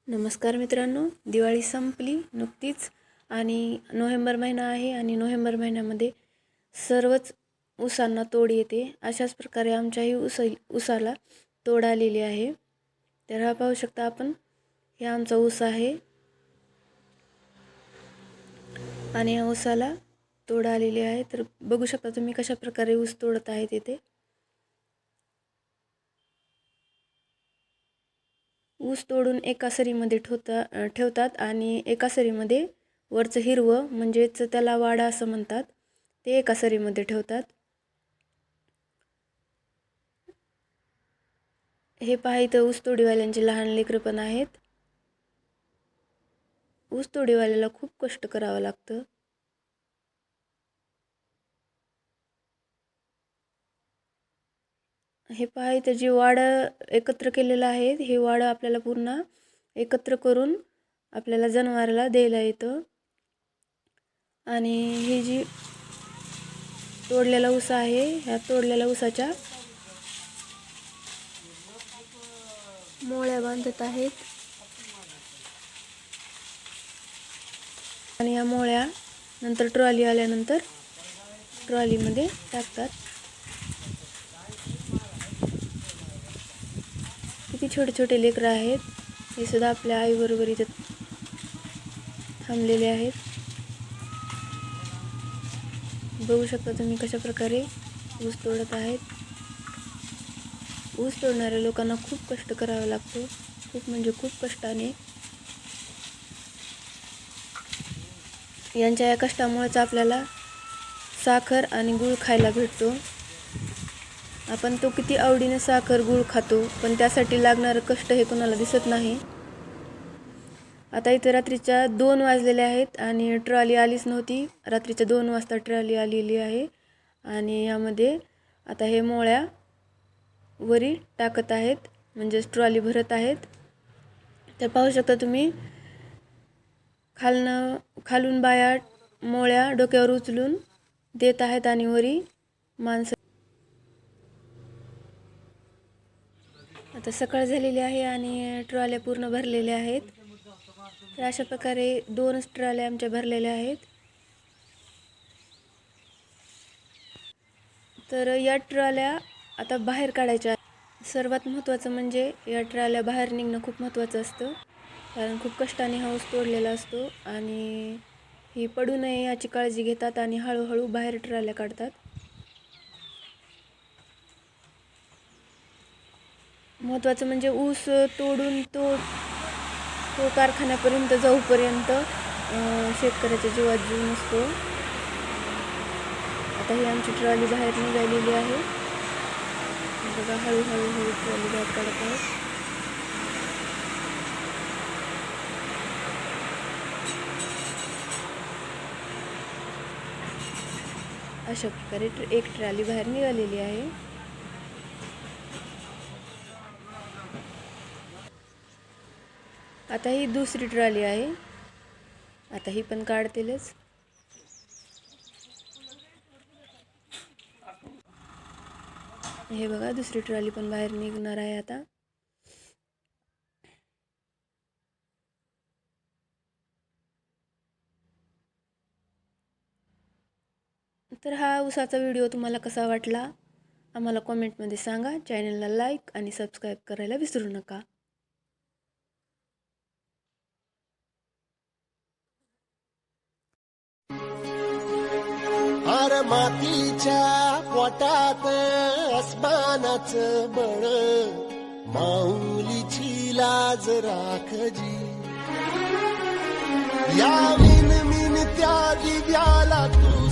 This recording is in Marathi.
नमस्कार मित्रांनो, दिवाळी संपली नुकतीच आणि नोव्हेंबर महिना आहे आणि नोव्हेंबर महिन्यामध्ये सर्वच ऊसांना तोड येते. अशाच प्रकारे आमच्याही ऊसाला तोड आलेली आहे. तर हा पाहू शकता आपण, हे आमचा ऊस आहे आणि या ऊसाला तोड आलेली आहे. तर बघू शकता तुम्ही कशा प्रकारे ऊस तोडत आहेत इथे. ऊस तोडून एका सरीमध्ये ठेवतात आणि एका सरीमध्ये वरचं हिरवं म्हणजेच त्याला वाडा असं म्हणतात, ते एका सरीमध्ये ठेवतात. हे पहा, इथं ऊस तोडीवाल्यांचे लहान लेकरं पण आहेत. ऊस तोडीवाल्याला खूप कष्ट करावं लागतं. हे पहा, इथं जे वाडं एकत्र केलेलं आहे, हे वाडं आपल्याला पूर्ण एकत्र करून आपल्याला जनावराला द्यायला येतं. आणि ही जी तोडलेला ऊस आहे, ह्या तोडलेल्या ऊसाच्या मोळ्या बांधत आहेत आणि या मोळ्या नंतर ट्रॉली आल्यानंतर ट्रॉलीमध्ये टाकतात. किती छोटे छोटे लेकरं आहेत, हे सुद्धा आपल्या आईबरोबर इथे थांबलेले आहेत. बघू शकता तुम्ही कशा प्रकारे ऊस तोडत आहेत. ऊस तोडणाऱ्या लोकांना खूप कष्ट करावं लागतं, खूप म्हणजे खूप कष्टाने. यांच्या या कष्टामुळेच आपल्याला साखर आणि गूळ खायला भेटतो. आपण तो किती आवडीने साखर गूळ खातो, पण त्यासाठी लागणारं कष्ट हे कोणाला दिसत नाही. आता इथे रात्रीच्या 2 वाजलेले आहेत आणि ट्रॉली आलीच नव्हती. रात्रीच्या 2 वाजता ट्रॉली आलेली आहे आणि यामध्ये आता हे मोळ्या वरी टाकत आहेत, म्हणजेच ट्रॉली भरत आहेत. तर पाहू शकता तुम्ही, खालून बाया मोळ्या डोक्यावर उचलून देत आहेत आणि वरी माणसं. आता सकाळ झालेली आहे आणि ट्रॉल्या पूर्ण भरलेल्या आहेत. तर अशा प्रकारे 2च ट्रॉल्या आमच्या भरलेल्या आहेत. तर या ट्रॉल्या आता बाहेर काढायच्या. सर्वात महत्त्वाचं म्हणजे या ट्रॉल्या बाहेर निघणं खूप महत्त्वाचं असतं, कारण खूप कष्टाने हा ऊस तोडलेला असतो आणि ही पडू नये याची काळजी घेतात आणि हळूहळू बाहेर ट्रॉल्या काढतात. महत्त्वाचं म्हणजे ऊस तोडून तो कारखान्यापर्यंत जाऊपर्यंत शेतकऱ्याच्या जीवात जीव नसतो. आता ही आमची ट्रॉली बाहेर निघालेली आहे. बघा, हळूहळू ट्रॉली बाहेर काढत आहे. अशा प्रकारे एक ट्रॉली बाहेर निघालेली आहे. आता ही दुसरी ट्रॉली आहे, आता ही पण काढतीलच. हे बघा, दुसरी ट्रॉली पण बाहेर निघणार आहे आता. तर हा ऊसाचा व्हिडिओ तुम्हाला कसा वाटला आम्हाला कॉमेंटमध्ये सांगा. चॅनलला लाईक आणि सबस्क्राईब करायला विसरू नका. आर मातीच्या पोटात अस्मानाचं बळ, माऊलीची लाज राखजी. या मिनमिन त्या दिव्याला तू